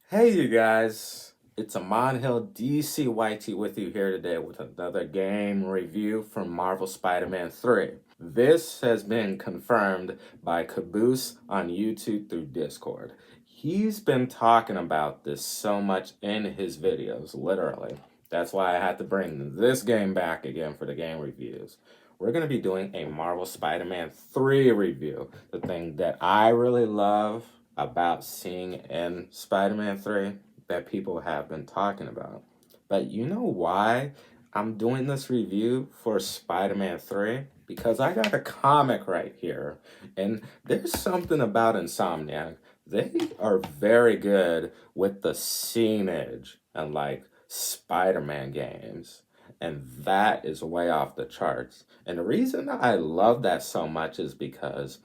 Hey you guys, it's 𝗵𝗵𝗔𝗚 with you here today with another game review from Marvel Spider-Man 3. This has been confirmed by CABOOSE on YouTube through Discord. He's been talking about this so much in his videos, literally. That's why I had to bring this game back again for the game reviews. We're going to be doing a Marvel Spider-Man 3 review. The thing that I really love about seeing in Spider-Man 3 that people have been talking about. But you know why I'm doing this review for Spider-Man 3? Because I got a comic right here, and there's something about Insomniac. They are very good with the scenage and like Spider-Man games. And that is way off the charts. And the reason I love that so much is because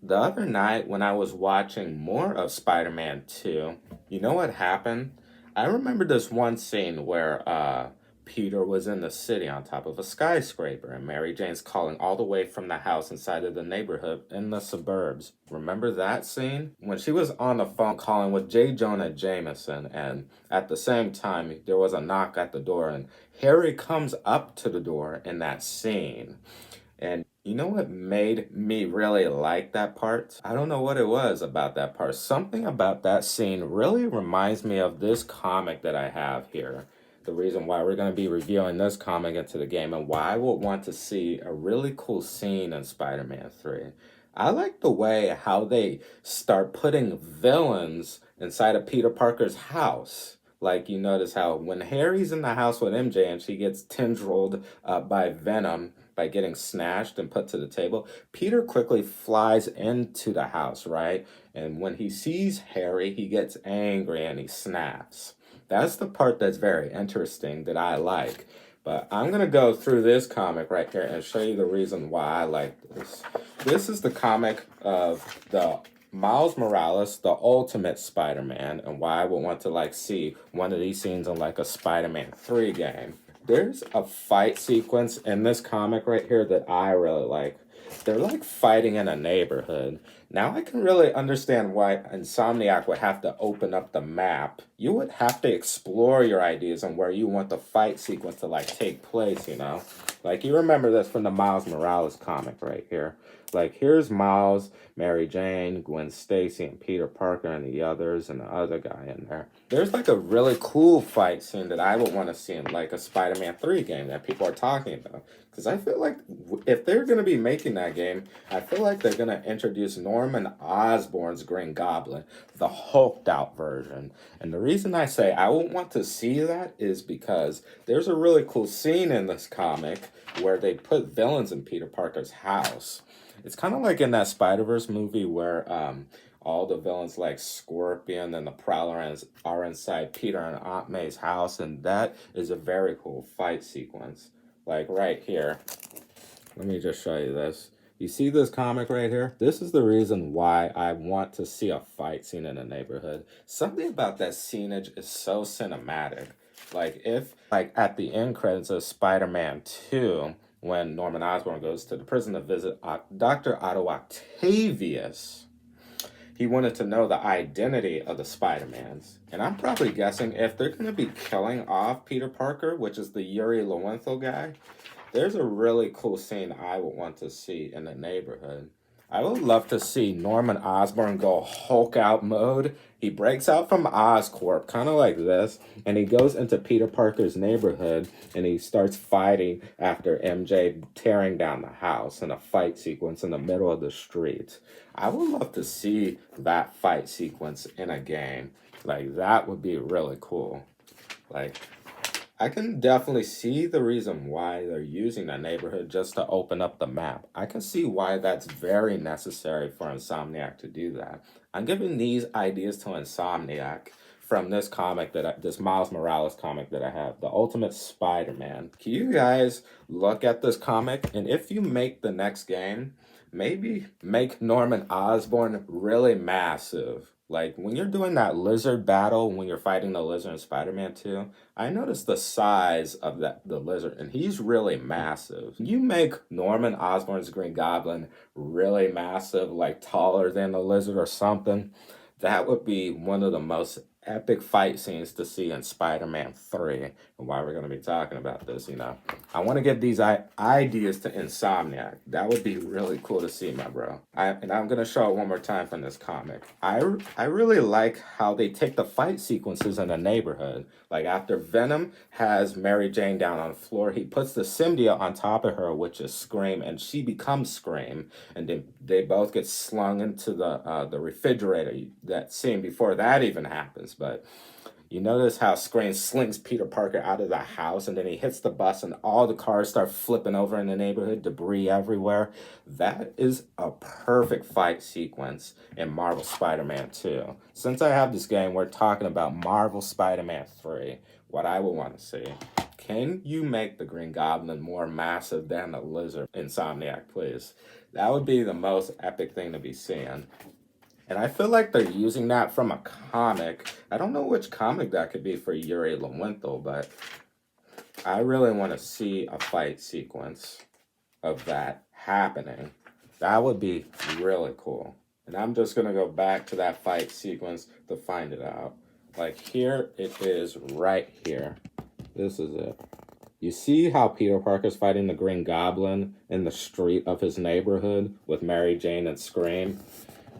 the other night when I was watching more of Spider-Man 2, you know what happened? I remember this one scene where Peter was in the city on top of a skyscraper and Mary Jane's calling all the way from the house inside of the neighborhood in the suburbs. Remember that scene? When she was on the phone calling with J. Jonah Jameson, and at the same time there was a knock at the door and Harry comes up to the door in that scene. And you know what made me really like that part? I don't know what it was about that part. Something about that scene really reminds me of this comic that I have here. The reason why we're going to be reviewing this comic into the game and why I would want to see a really cool scene in Spider-Man 3. I like the way how they start putting villains inside of Peter Parker's house. Like, you notice how when Harry's in the house with MJ and she gets tendrilled by Venom by getting snatched and put to the table, Peter quickly flies into the house, right? And when he sees Harry, he gets angry and he snaps. That's the part that's very interesting that I like. But I'm going to go through this comic right here and show you the reason why I like this. This is the comic of the Miles Morales, the Ultimate Spider-Man, and why I would want to like see one of these scenes in like a Spider-Man 3 game. There's a fight sequence in this comic right here that I really like. They're like fighting in a neighborhood. Now I can really understand why Insomniac would have to open up the map. You would have to explore your ideas on where you want the fight sequence to like take place, you know? Like you remember this from the Miles Morales comic right here. Like here's Miles, Mary Jane, Gwen Stacy, and Peter Parker, and the others, and the other guy in there. There's like a really cool fight scene that I would want to see in like a Spider-Man 3 game that people are talking about. Because I feel like if they're going to be making that game, I feel like they're going to introduce Norman Osborn's Green Goblin, the hulked out version. And the reason I say I would want to see that is because there's a really cool scene in this comic where they put villains in Peter Parker's house. It's kind of like in that Spider-Verse movie where all the villains like Scorpion and the Prowler are inside Peter and Aunt May's house, and that is a very cool fight sequence. Like right here. Let me just show you this. You see this comic right here? This is the reason why I want to see a fight scene in a neighborhood. Something about that scenage is so cinematic. Like if, like at the end credits of Spider-Man 2, when Norman Osborn goes to the prison to visit Dr. Otto Octavius, he wanted to know the identity of the Spider-Mans. And I'm probably guessing if they're going to be killing off Peter Parker, which is the Uri Lowenthal guy, there's a really cool scene I would want to see in the neighborhood. I would love to see Norman Osborn go Hulk out mode. He breaks out from Oscorp, kind of like this, and he goes into Peter Parker's neighborhood, and he starts fighting after MJ tearing down the house in a fight sequence in the middle of the street. I would love to see that fight sequence in a game. Like, that would be really cool. Like, I can definitely see the reason why they're using that neighborhood just to open up the map. I can see why that's very necessary for Insomniac to do that. I'm giving these ideas to Insomniac from this comic this Miles Morales comic that I have, The Ultimate Spider-Man. Can you guys look at this comic? And if you make the next game, maybe make Norman Osborn really massive. Like, when you're doing that lizard battle, when you're fighting the lizard in Spider-Man 2, I noticed the size of the lizard, and he's really massive. You make Norman Osborn's Green Goblin really massive, like taller than the lizard or something, that would be one of the most epic fight scenes to see in Spider-Man 3. And why we're going to be talking about this, you know. I want to get these ideas to Insomniac. That would be really cool to see, my bro. And I'm going to show it one more time from this comic. I really like how they take the fight sequences in the neighborhood. Like after Venom has Mary Jane down on the floor, he puts the symbiote on top of her, which is Scream, and she becomes Scream. And then they both get slung into the refrigerator. That scene before that even happens. But you notice how Scream slings Peter Parker out of the house, and then he hits the bus and all the cars start flipping over in the neighborhood, debris everywhere. That is a perfect fight sequence in Marvel Spider-Man 2. Since I have this game, we're talking about Marvel Spider-Man 3. What I would want to see. Can you make the Green Goblin more massive than the Lizard? Insomniac, please. That would be the most epic thing to be seeing. And I feel like they're using that from a comic. I don't know which comic that could be for 𝗬𝗏𝗏, but I really want to see a fight sequence of that happening. That would be really cool. And I'm just going to go back to that fight sequence to find it out. Like here it is right here. This is it. You see how Peter Parker's fighting the Green Goblin in the street of his neighborhood with Mary Jane and Scream?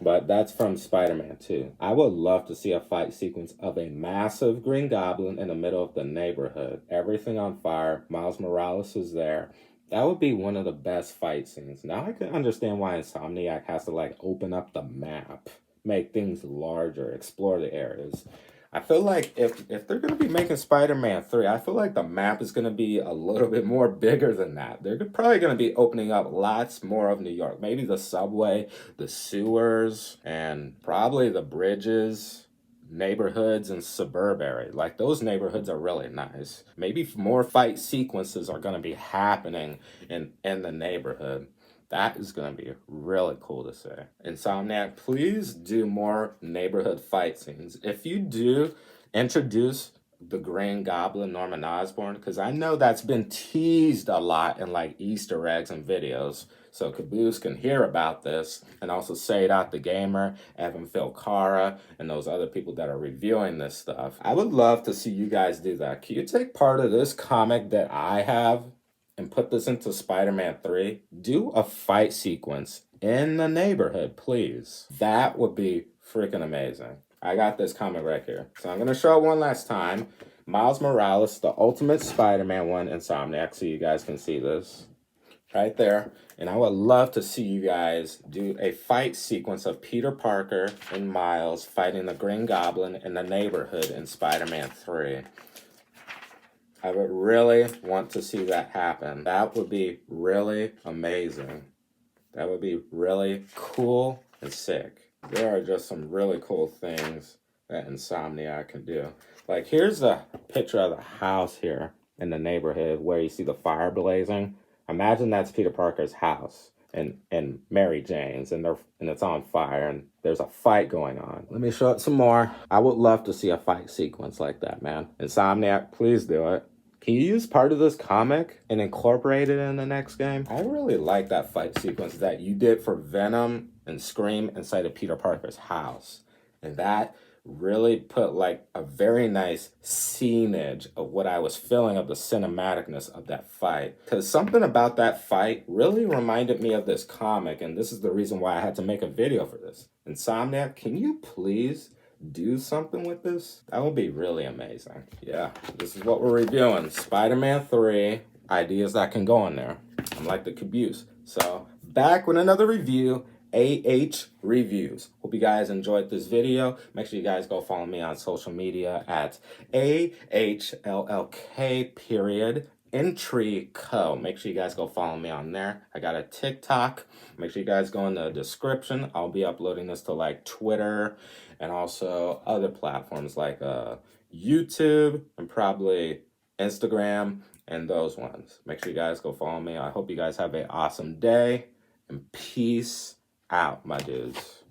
But that's from Spider-Man 2. I would love to see a fight sequence of a massive Green Goblin in the middle of the neighborhood. Everything on fire. Miles Morales is there. That would be one of the best fight scenes. Now I can understand why Insomniac has to like open up the map, make things larger, explore the areas. I feel like if they're going to be making Spider-Man 3, I feel like the map is going to be a little bit more bigger than that. They're probably going to be opening up lots more of New York. Maybe the subway, the sewers, and probably the bridges, neighborhoods, and suburb area. Like those neighborhoods are really nice. Maybe more fight sequences are going to be happening in the neighborhood. That is going to be really cool to see. Insomniac, please do more neighborhood fight scenes. If you do introduce the Green Goblin, Norman Osborn, because I know that's been teased a lot in like Easter eggs and videos. So Caboose can hear about this and also say it out the gamer, 𝗵𝗵𝗶𝗚𝗏, and those other people that are reviewing this stuff. I would love to see you guys do that. Can you take part of this comic that I have and put this into Spider-Man 3, do a fight sequence in the neighborhood, please. That would be freaking amazing. I got this comic right here. So I'm going to show it one last time. Miles Morales, the Ultimate Spider-Man 1 Insomniac, so you guys can see this right there. And I would love to see you guys do a fight sequence of Peter Parker and Miles fighting the Green Goblin in the neighborhood in Spider-Man 3. I would really want to see that happen. That would be really amazing. That would be really cool and sick. There are just some really cool things that Insomniac can do. Like here's a picture of the house here in the neighborhood where you see the fire blazing. Imagine that's Peter Parker's house and Mary Jane's, and it's on fire and there's a fight going on. Let me show it some more. I would love to see a fight sequence like that, man. Insomniac, please do it. Can you use part of this comic and incorporate it in the next game? I really like that fight sequence that you did for Venom and Scream inside of Peter Parker's house. And that really put like a very nice scenage of what I was feeling of the cinematicness of that fight. Because something about that fight really reminded me of this comic, and this is the reason why I had to make a video for this. Insomniac, can you please do something with this? That would be really amazing. Yeah, this is what we're reviewing. Spider-Man 3, ideas that can go in there. I'm like the Caboose. So, back with another review, AH Reviews. Hope you guys enjoyed this video. Make sure you guys go follow me on social media at @AHLLK_Ntry_Co. Make sure you guys go follow me on there. I got a TikTok. Make sure you guys go in the description. I'll be uploading this to like Twitter and also other platforms like YouTube and probably Instagram and those ones. Make sure you guys go follow me. I hope you guys have an awesome day and peace out, my dudes.